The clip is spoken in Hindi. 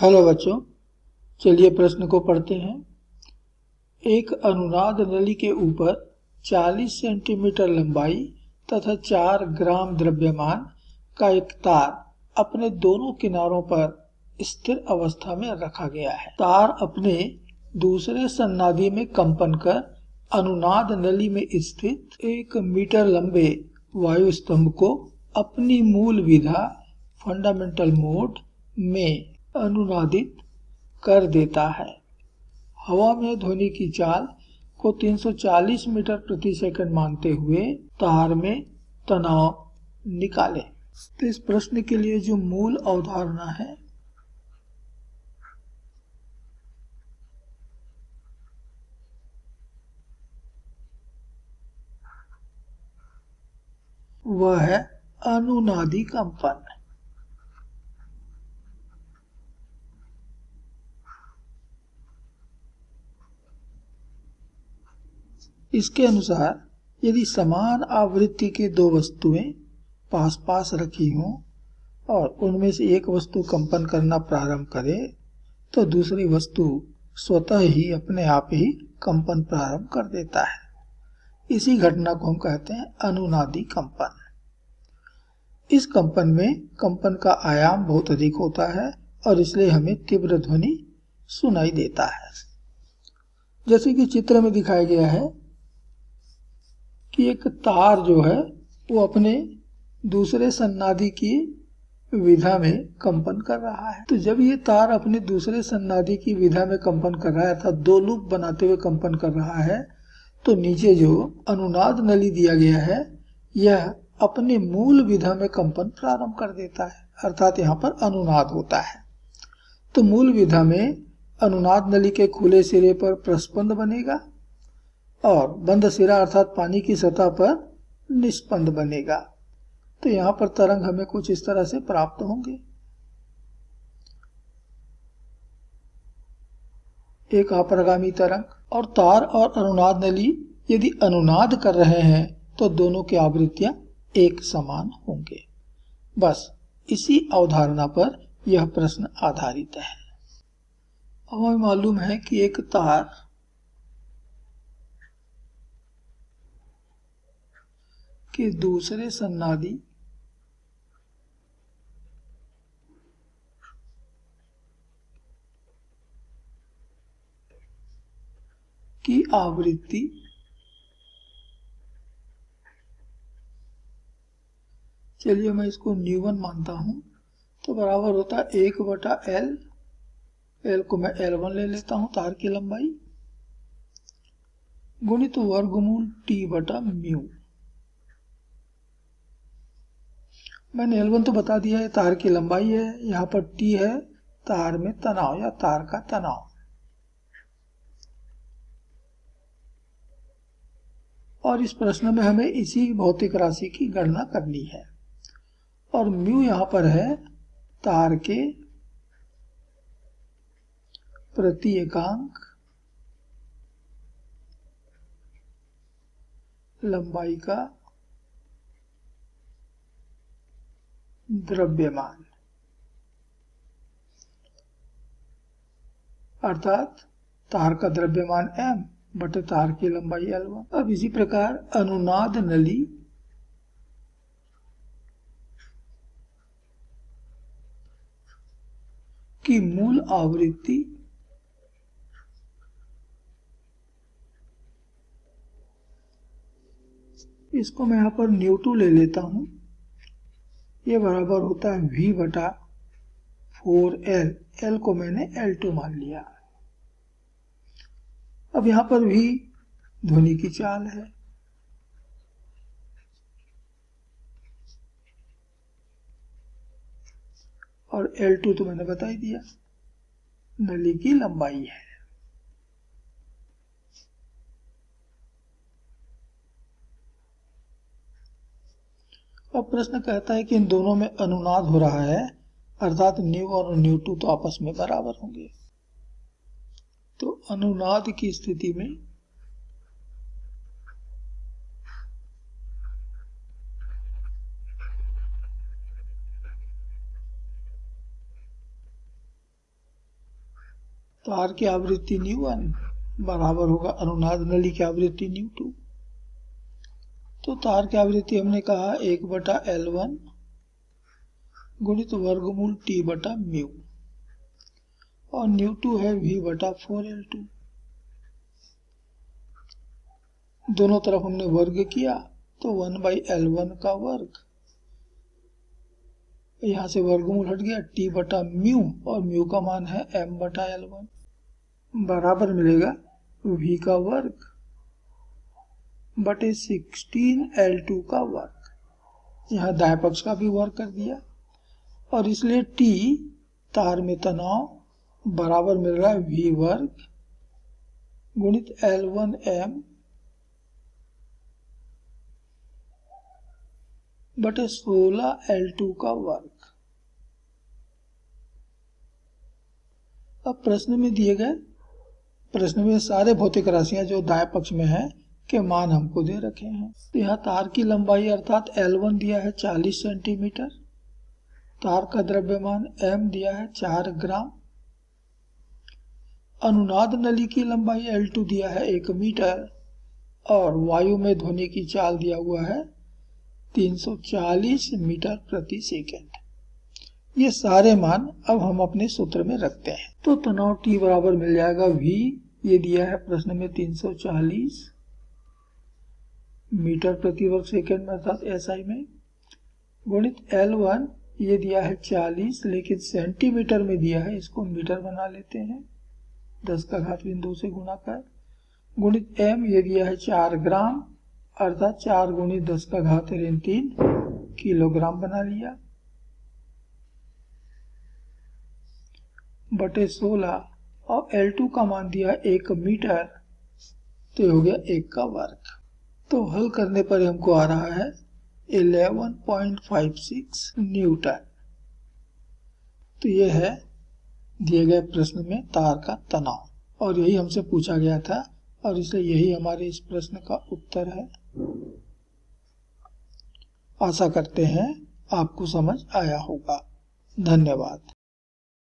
हेलो बच्चों, चलिए प्रश्न को पढ़ते हैं। एक अनुनाद नली के ऊपर 40 सेंटीमीटर लंबाई तथा 4 ग्राम द्रव्यमान का एक तार अपने दोनों किनारों पर स्थिर अवस्था में रखा गया है। तार अपने दूसरे सन्नादि में कंपन कर अनुनाद नली में स्थित 1 मीटर लंबे वायु स्तंभ को अपनी मूल विधा फंडामेंटल मोड में अनुनादित कर देता है। हवा में ध्वनि की चाल को 340 मीटर प्रति सेकंड मानते हुए तार में तनाव निकालें। तो इस प्रश्न के लिए जो मूल अवधारणा है वह है अनुनादी कंपन। इसके अनुसार यदि समान आवृत्ति के दो वस्तुएं पास पास रखी हों और उनमें से एक वस्तु कंपन करना प्रारंभ करे तो दूसरी वस्तु स्वतः ही अपने आप ही कंपन प्रारंभ कर देता है। इसी घटना को हम कहते हैं अनुनादी कंपन। इस कंपन में कंपन का आयाम बहुत अधिक होता है और इसलिए हमें तीव्र ध्वनि सुनाई देता है। जैसे कि चित्र में दिखाया गया है कि एक तार जो है वो अपने दूसरे सन्नादि की विधा में कंपन कर रहा है। तो जब ये तार अपने दूसरे सन्नादि की विधा में कंपन कर रहा है अर्थात दो लूप बनाते हुए कंपन कर रहा है, तो नीचे जो अनुनाद नली दिया गया है यह अपने मूल विधा में कंपन प्रारंभ कर देता है, अर्थात यहाँ पर अनुनाद होता है। तो मूल विधा में अनुनाद नली के खुले सिरे पर प्रस्पंद बनेगा और बंद सिरा अर्थात पानी की सतह पर निस्पंद बनेगा। तो यहाँ पर तरंग हमें कुछ इस तरह से प्राप्त होंगे। एक अपरगामी तरंग। और तार और अनुनाद नली यदि अनुनाद कर रहे हैं तो दोनों की आवृत्तियां एक समान होंगे। बस इसी अवधारणा पर यह प्रश्न आधारित है। हमें मालूम है कि एक तार के दूसरे सन्नादि की आवृत्ति चलिए मैं इसको न्यूवन मानता हूं, तो बराबर होता है 1/L। L को मैं L1 ले लेता हूं तार की लंबाई, गुणित वर्गमूल T/म्यू। मैंने L1 तो बता दिया है, तार की लंबाई है। यहाँ पर T है तार में तनाव या तार का तनाव। और इस प्रश्न में हमें इसी भौतिक राशि की गणना करनी है। और म्यू यहाँ पर है तार के प्रति एकांक लंबाई का द्रव्यमान, अर्थात तार का द्रव्यमान m बटे तार की लंबाई L1। अब इसी प्रकार अनुनाद नली की मूल आवृत्ति इसको मैं यहाँ पर न्यू2 ले लेता हूं, ये बराबर होता है V/4L। L को मैंने L2 मान लिया। अब यहाँ पर भी ध्वनि की चाल है, और L2 तो मैंने बता ही दिया, नली की लंबाई है। अब प्रश्न कहता है कि इन दोनों में अनुनाद हो रहा है, अर्थात न्यू और न्यू2 तो आपस में बराबर होंगे। तो अनुनाद की स्थिति में तार की आवृत्ति ν1 बराबर होगा अनुनाद नली की आवृत्ति ν2। तो तार की आवृत्ति हमने कहा 1/L1 गुणित वर्गमूल T/μ और ν2 है V/4L2। दोनों तरफ हमने वर्ग किया तो 1/L1 का वर्ग, यहां से वर्गमूल हट गया T/μ और μ का मान है m/L1 बराबर मिलेगा V का वर्ग बटे 16L2 का वर्ग। यहाँ दाएं पक्ष का भी वर्ग कर दिया और इसलिए T तार में तनाव बराबर मिल रहा है V वर्ग गुणित L1m बटे 16L2 का वर्ग। अब प्रश्न में दिए गए, प्रश्न में सारे भौतिक राशियां जो दाएं पक्ष में है के मान हमको दे रखे हैं। तो यहाँ तार की लंबाई अर्थात L1 दिया है 40 सेंटीमीटर, तार का द्रव्यमान m दिया है 4 ग्राम, अनुनाद नली की लंबाई L2 दिया है 1 मीटर और वायु में ध्वनि की चाल दिया हुआ है 340 मीटर प्रति सेकंड। ये सारे मान अब हम अपने सूत्र में रखते हैं। तो तनाव T बराबर मिल जाएगा V, ये दिया है प्रश्न में 340 मीटर प्रति वर्ग सेकंड में अर्थात SI में, गुणित L1 ये दिया है 40 लेकिन सेंटीमीटर में दिया है, इसको मीटर बना लेते हैं 10 का घात 2 से गुणा कर, गुणित m ये दिया है 4 ग्राम अर्थात 4 गुणित 10 का घात 3 किलोग्राम बना लिया बटे 16 और L2 का मान दिया 1 मीटर, तो ये हो गया 1 का वर्ग। तो हल करने पर हमको आ रहा है 11.56 न्यूटन। तो ये है दिए गए प्रश्न में तार का तनाव और यही हमसे पूछा गया था और इसलिए यही हमारे इस प्रश्न का उत्तर है। आशा करते हैं आपको समझ आया होगा। धन्यवाद।